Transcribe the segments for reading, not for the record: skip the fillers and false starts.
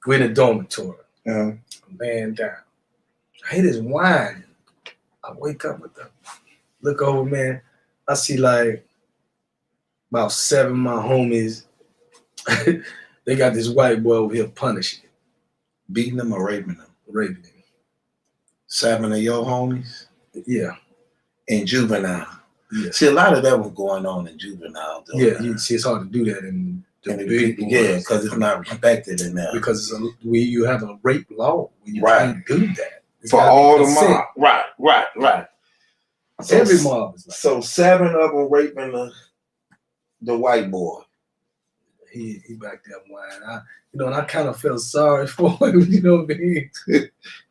We're in the dormitory. Yeah. I'm laying down. I hear this whine. I wake up with the look over, man. I see like about 7 of my homies. They got this white boy over here punishing him. Beating them or raping them? Raping him. 7 of your homies? Yeah. In juvenile. Yeah. See, a lot of that was going on in juvenile. Though, yeah, see, it's hard to do that in the big ones. Yeah, because it's not respected in there. Because you have a rape law. You Right. can't do that. It's For all the mob. Right. So, every mob is like so 7 of them raping the white boy. He back there whining. And I kind of felt sorry for him, you know what I mean?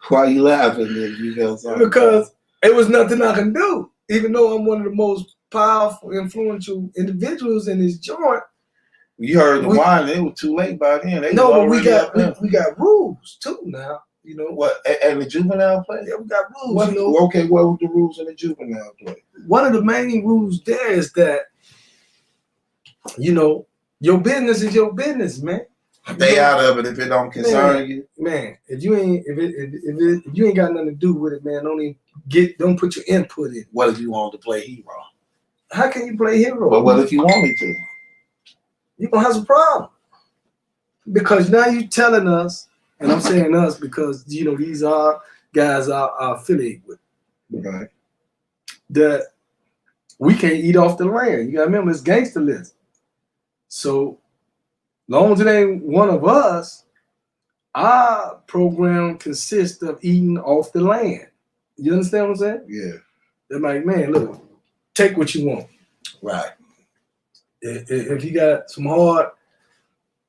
Why you laughing if you felt sorry? Because it was nothing I can do. Even though I'm one of the most powerful, influential individuals in this joint. You heard the whine, it was too late by then. But we got rules too now. You know what? At the juvenile place? Yeah, we got rules. Okay, what were the rules in the juvenile place? One of the main rules there is that, your business is your business, man. Stay out of it if it don't concern you. Man, if you ain't got nothing to do with it, man, don't put your input in. What if you want to play hero? How can you play hero? But what if you wanted to? You're gonna have some problem. Because now you telling us, and I'm saying us because these are guys are affiliated with. Right. That we can't eat off the land. You gotta remember it's gangster list. So long as it ain't one of us, our program consists of eating off the land. You understand what I'm saying? Yeah. They're like, man, look, take what you want. Right. If you got some heart,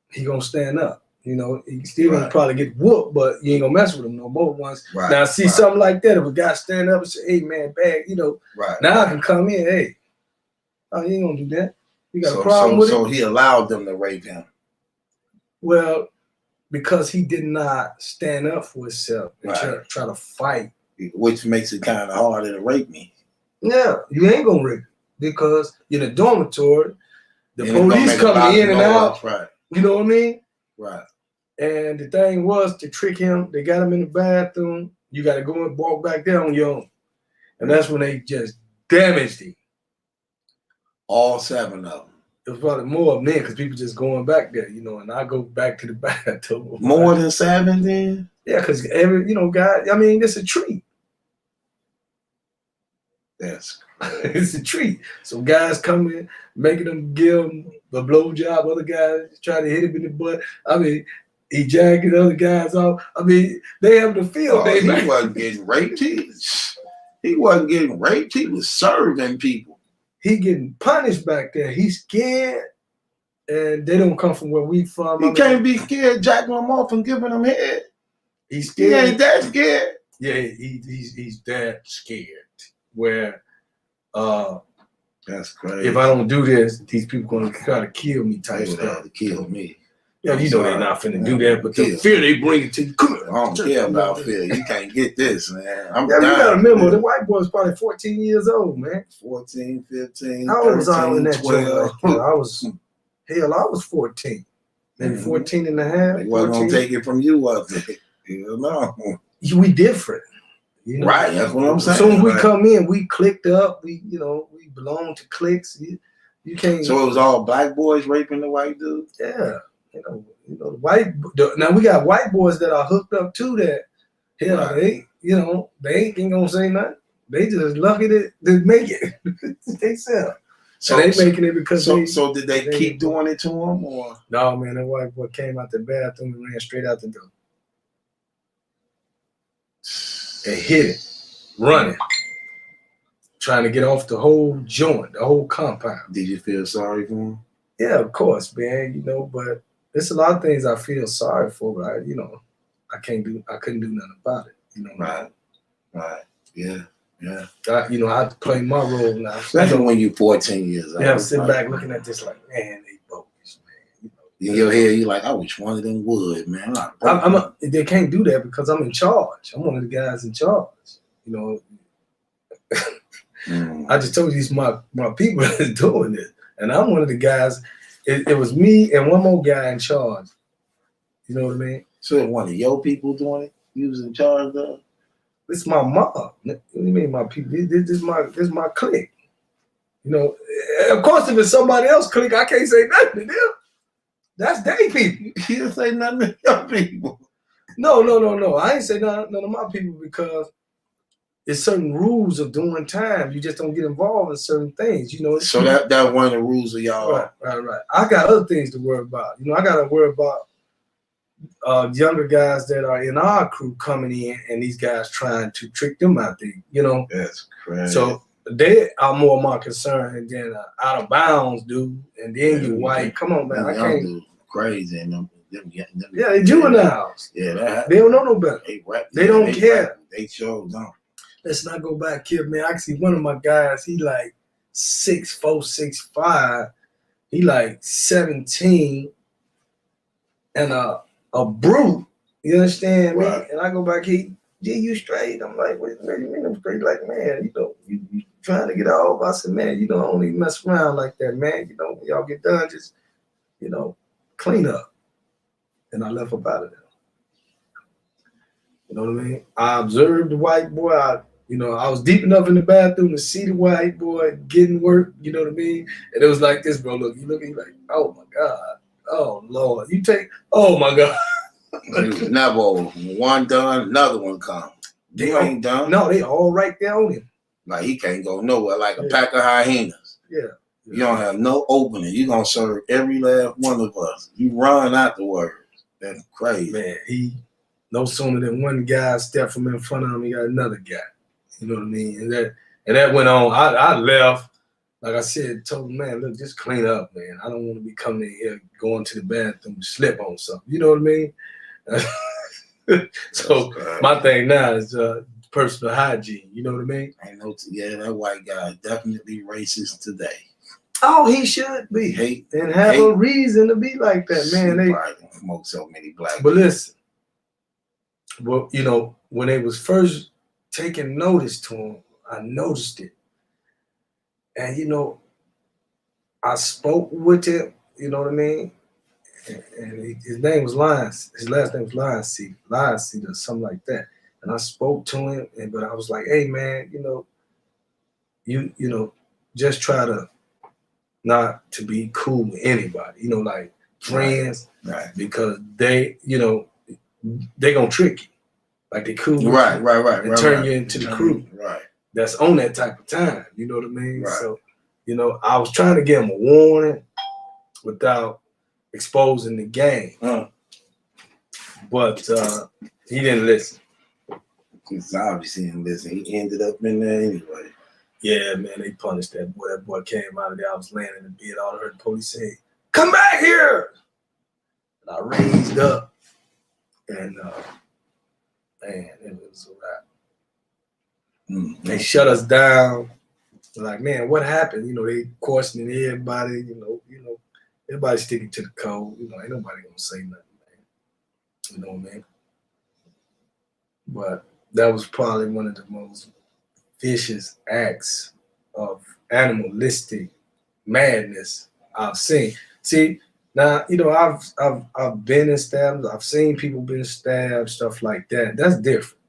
he gonna stand up. He still gonna probably get whooped, but you ain't gonna mess with him no more once. Right. Now, see something like that, if a guy stand up and say, hey, man, bag, right. Now I can come in, hey, oh, you ain't gonna do that. You got a problem with it? So he allowed them to rape him. Well, because he did not stand up for himself and try to fight. Which makes it kind of harder to rape me. Yeah, you ain't gonna rape because in the dormitory, the police coming in and out. Right. You know what I mean? Right. And the thing was to trick him. They got him in the bathroom. You got to go and walk back there on your own. And that's when they just damaged him. All 7 of them. It was probably more of them because people just going back there, and I go back to the bathroom. More than 7 then? Yeah, because every, guy, it's a treat. Yes. It's a treat. So guys come in, making them give him a blowjob. Other guys try to hit him in the butt. He jacking other guys off. They have the feel. He wasn't getting raped. He wasn't getting raped. He was serving people. He getting punished back there. He's scared, and they don't come from where we from. He can't be scared jacking them off and giving them head. He's scared. He ain't that scared. Yeah, he's that scared. Where, that's crazy. If I don't do this, these people gonna try to kill me. Type stuff to kill me. Yeah, they're not finna do that, but the fear they bring it to you. Come here. I don't care about fear. You can't get this, man. You gotta remember, the white boy's probably 14 years old, man. 14, 15, How old was I in that 12. I was 14. Maybe 14 and a half. They wasn't gonna take it from you, was it? No. We different. Right, that's what I'm saying. As soon as we come in, we clicked up. We belong to cliques. You can't. So it was all black boys raping the white dudes? Yeah. Now we got white boys that are hooked up to that. Hell, they ain't gonna say nothing. They just lucky to make it. They sell. So they making it because So did they keep doing it to him or? No, man, that white boy came out the bathroom and ran straight out the door. And hit it, running, trying to get off the whole joint, the whole compound. Did you feel sorry for him? Yeah, of course, man. But there's a lot of things I feel sorry for, but I couldn't do nothing about it. Right. Yeah. I have to play my role now. Especially when you're 14 years old. Yeah, I'm sitting back looking at this like, man, they bogus, man. In your head, you're like, I wish one of them would, man. They can't do that because I'm in charge. I'm one of the guys in charge. I just told you these my people is doing this, and I'm one of the guys. It was me and one more guy in charge. You know what I mean? So one of your people doing it? You was in charge of? It's my mob. What do you mean my people? This is my clique. You know, of course, if it's somebody else clique, I can't say nothing to them. That's they people. You didn't say nothing to your people. No. I ain't say none of my people because there's certain rules of doing time. You just don't get involved in certain things. You know. So that one of the rules of y'all. Right. I got other things to worry about. You know, I got to worry about younger guys that are in our crew coming in, and these guys trying to trick them out there. You know. That's crazy. So they are more my concern than out of bounds dude. And then you white. Come on, man. I can't. Dude, crazy and them they juveniles. Yeah, they don't know no better. They don't care. They sure don't. Let's not go back here, man. I see one of my guys. He like 6'4", 6'5". He like 17 and a brute. You understand me? Right. And I go back. You straight? I'm like, what do you mean I'm straight? Like, man, you know, you trying to get off? I said, man, you don't only mess around like that, man. You know, when y'all get done, just clean up. And I left up out of there. You know what I mean? I observed the white boy. I was deep enough in the bathroom to see the white boy getting work. You know what I mean? And it was like this, bro. Look, you like, oh my God, oh Lord, oh my God. Never over. One done, another one come. They ain't done. No, they all right there on him. Like he can't go nowhere. Like a pack of hyenas. Yeah. You don't have no opening. You gonna serve every last one of us. You run afterwards. That's crazy. Man, he no sooner than one guy stepped from in front of him, he got another guy. You know what I mean? And that went on. I left. Like I said, told him, man, look, just clean up, man. I don't want to be coming in here, going to the bathroom, and slip on something. You know what I mean? So my thing now is personal hygiene. You know what I mean? That white guy is definitely racist today. Oh, he should be. And have a reason to be like that, man. They smoke so many black. But listen, well, when they was first taking notice to him, I noticed it. And I spoke with him, you know what I mean? And his name was Lyons. His last name was Lyons or something like that. And I spoke to him, but I was like, hey man, you just try to not to be cool with anybody, like friends, right? Because they gonna trick you, like they cool, right, and turn you into the crew, right? That's on that type of time, you know what I mean? Right. So, I was trying to give him a warning without exposing the game, but he didn't listen. He's obviously didn't listen. He ended up in there anyway. Yeah, man, they punished that boy. That boy came out of there. I was laying in the bed. All I heard the police say, "Come back here!" And I raised up, and man, it was a wrap. They shut us down. They're like, man, what happened? They questioning everybody. Everybody sticking to the code. Ain't nobody gonna say nothing, man. You know what I mean? But that was probably one of the most vicious acts of animalistic madness I've seen. See, now I've been in stabs. I've seen people been stabbed, stuff like that. That's different.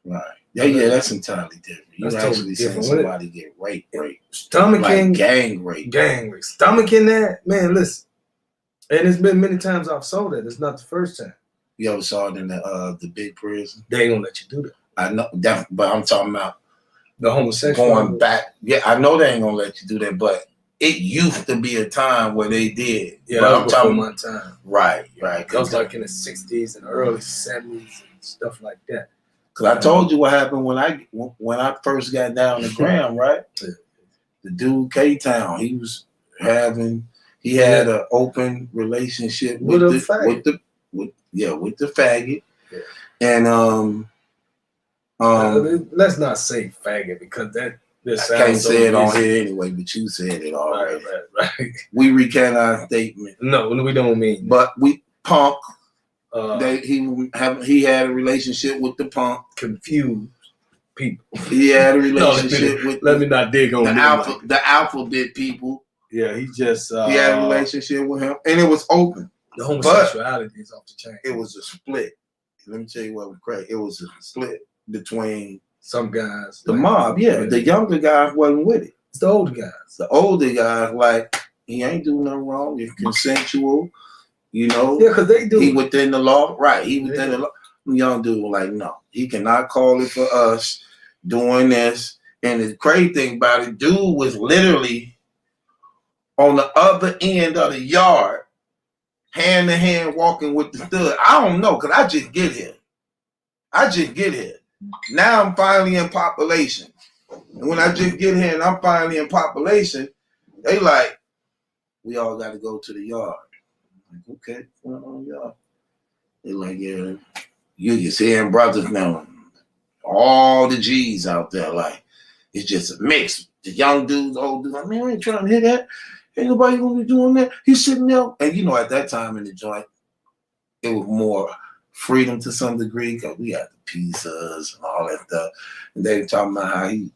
Right. Yeah, that's entirely different. You actually seen somebody get raped. Stomaching, gang rape. Stomaching that, man, listen. And it's been many times I've saw that. It's not the first time. You ever saw it in the big prison? They ain't gonna let you do that. I know that, but I'm talking about the homosexual going back. Yeah, I know they ain't gonna let you do that, but it used to be a time where they did. Yeah, but I'm talking my time. Right. That was like in the 60s and early 70s and stuff like that. Cause I told you what happened when I first got down to Graham, right? Yeah. The dude K-Town, he had an open relationship with the faggot. Yeah. And let's not say faggot because that I can't say it on here anyway, but you said it already. Right. We recant our statement. No, we don't mean. But we punk. He had a relationship with the punk. Confused people. He had a relationship with. Let me not dig on the alphabet people. Yeah, he just. He had a relationship with him, and it was open. The homosexuality is off the chain. It was a split. Let me tell you what was crazy. It was a split between some guys. The mob, yeah. The younger guys wasn't with it. It's the older guys. The older guys, like, he ain't doing nothing wrong. It's consensual, you know. Yeah, because they do. He within the law. Right. He within the law. Young dude was like, no, he cannot call it for us doing this. And the crazy thing about it, dude was literally on the other end of the yard, hand to hand walking with the stud. I don't know, because I just get here. Now I'm finally in population. And when I just get here and I'm finally in population, they like, we all got to go to the yard. I'm like, okay, what's going on, yard? They like, yeah, you're seeing brothers now. All the G's out there, like, it's just a mix. The young dudes, old dudes, like, man, I ain't trying to hear that. Ain't nobody gonna be doing that. He's sitting there. And you know, at that time in the joint, it was more freedom to some degree, because we had the pizzas and all that stuff. And they were talking about how he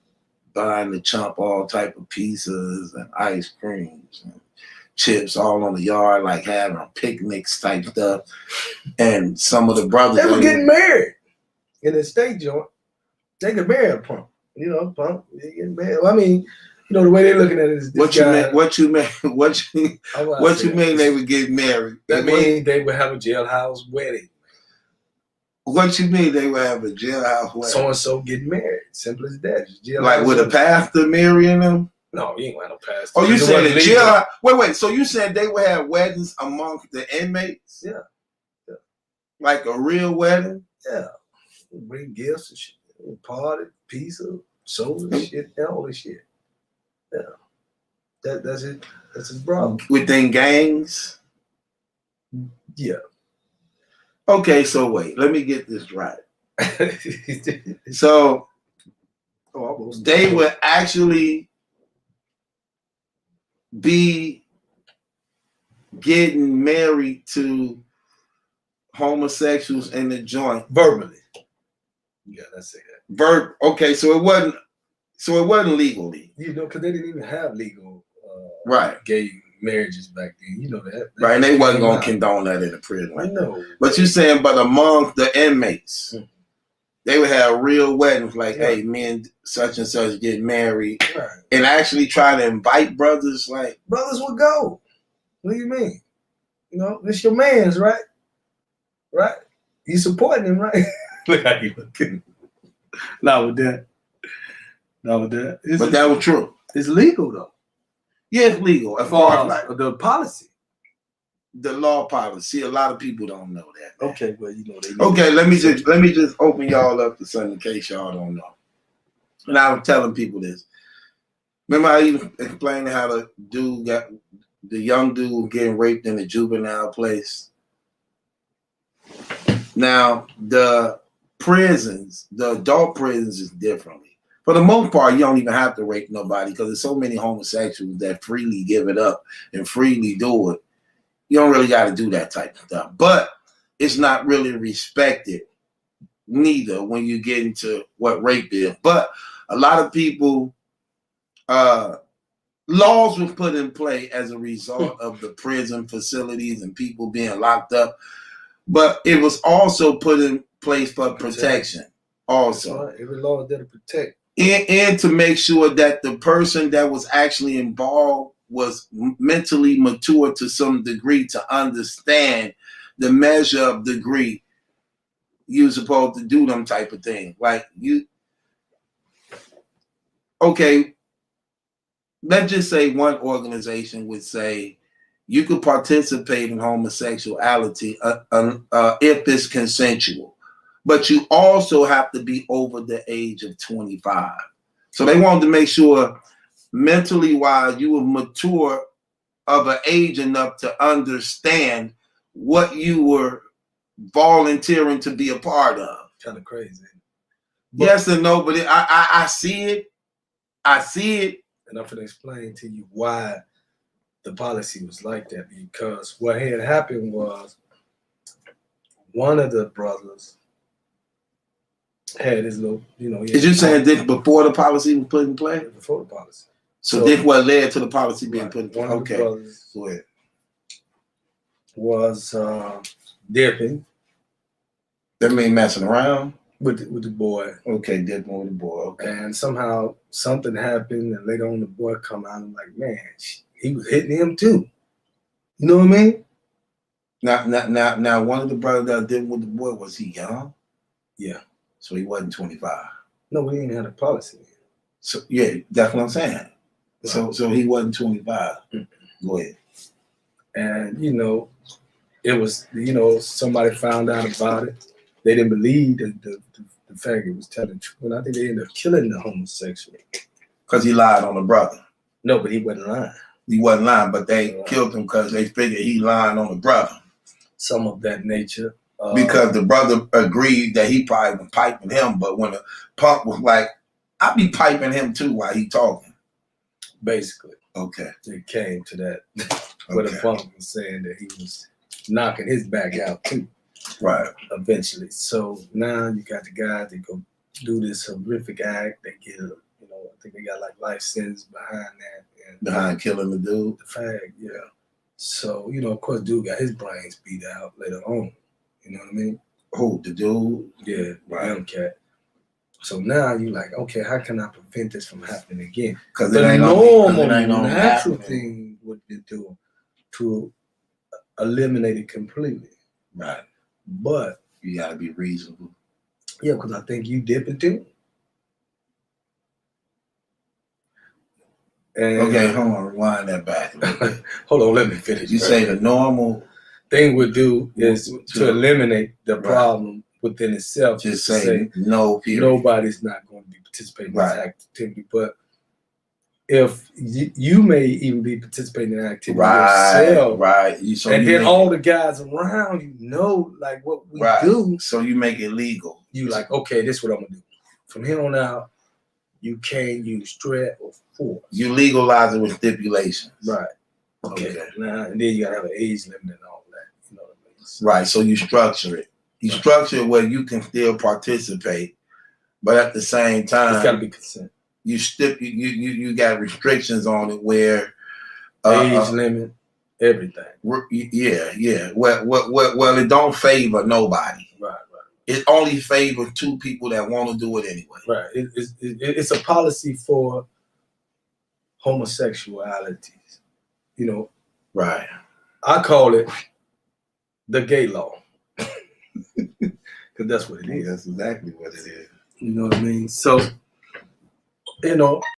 buying the chump all type of pizzas and ice creams and chips all on the yard, like having picnics type stuff. And some of the brothers, they were getting married in the state joint. They could marry a punk, you know, punk. They getting married. Well, I mean, you know, the way they're looking at it is what you mean they would get married? That means they would have a jailhouse wedding. What you mean they would have a jailhouse wedding? So and so getting married. Simple as that. Like with a pastor marrying them? No, you ain't got no pastor. Oh, you said the jail? Wait. So you said they would have weddings among the inmates? Yeah. Like a real wedding? Yeah. Bring gifts and shit. Party, pizza, soda, shit, and all this shit. Yeah. That's it. That's his problem. Within gangs? Yeah. Okay, so wait. Let me get this right. So they would actually be getting married to homosexuals in the joint verbally. Yeah, that's it. Okay, so it wasn't legally. You know, because they didn't even have legal right gay marriages back then. You know that. Right, and they wasn't gonna condone that in the prison. I know. But you're saying, but among the inmates, they would have real weddings, like, hey, men such and such get married, and actually try to invite brothers. Like, brothers would go. What do you mean? You know, it's your man's, right? Right? You supporting him, right? Look how you looking. Not with that. But that was true. It's legal though. Yeah, it's legal as far as like the policy. The law policy. A lot of people don't know that. Man. Okay, well, you know they. Okay, let me just open y'all up to something in case y'all don't know. And I was telling people this. Remember, I even explained how the young dude getting raped in the juvenile place. Now the prisons, the adult prisons, is differently. For the most part, you don't even have to rape nobody because there's so many homosexuals that freely give it up and freely do it. You don't really got to do that type of stuff. But it's not really respected neither when you get into what rape is. But a lot of people, laws were put in play as a result of the prison facilities and people being locked up. But it was also put in place for protection also. Every law is there to protect. And to make sure that the person that was actually involved was mentally mature to some degree to understand the measure of degree you're supposed to do them type of thing. Like okay, let's just say one organization would say you could participate in homosexuality if it's consensual. But you also have to be over the age of 25. So they wanted to make sure mentally wise you were mature of an age enough to understand what you were volunteering to be a part of. Kind of crazy. But, yes and no, but I see it. I see it. And I'm going to explain to you why the policy was like that. Because what had happened was one of the brothers had his little, Is you saying this before the policy was put in place? Before the policy. So this what led to the policy being put in place? Okay. Go ahead. was dipping That mean messing around. with the boy, Okay, dipping with the boy. Okay. and somehow something happened, and later on the boy come out and like, man, he was hitting him too. You know what I mean? Now, one of the brothers that did with the boy, was he young? Yeah. So he wasn't 25. No, we ain't had a policy. So yeah, that's what I'm saying. Right. So he wasn't 25. Go ahead. And it was somebody found out about it. They didn't believe the fact it was telling the truth, and I think they ended up killing the homosexual. Because he lied on the brother. No, but he wasn't lying. He wasn't lying, but they Right. killed him because they figured he lied on the brother. Some of that nature. Because the brother agreed that he probably was piping him, but when the punk was like, I be piping him too while he talking. Basically, Okay. it came to that where the Okay. punk was saying that he was knocking his back out too. Right. Eventually, so now you got the guys that go do this horrific act. They get, I think they got like life sentence behind that. And Behind killing the dude. the fag, yeah. So, of course, dude got his brains beat out later on. You know what I mean? Who? The dude? Yeah, Right. young cat. So now you like, okay, how can I prevent this from happening again? Because The it ain't normal, gonna natural happen. thing would be to eliminate it completely. Right. But You gotta be reasonable. yeah, because I think you dip it too. And Okay, hold on, rewind that back. hold on, let me finish. You say the normal, thing we do is to eliminate the Right. problem within itself. just to say no, period. nobody's not going to be participating in Right. this activity. But if you may even be participating in the activity yourself, Right. and then all the guys around like what we do, So you make it legal. you like, okay, this is what I'm gonna do. From here on out, you can't use threat or force. You legalize it with stipulations. Right. Okay. Now and then you gotta have an age limit and all that. You know what I mean? So, Right. So you structure it. You structure it where you can still participate, but at the same time, it's gotta be consent. You got restrictions on it where Age limit, everything. Yeah. Well, it don't favor nobody. Right. It only favors two people that want to do it anyway. Right. It's a policy for homosexualities. Right. I call it the gay law. Because that's what it is. That's exactly what it is. You know what I mean? So,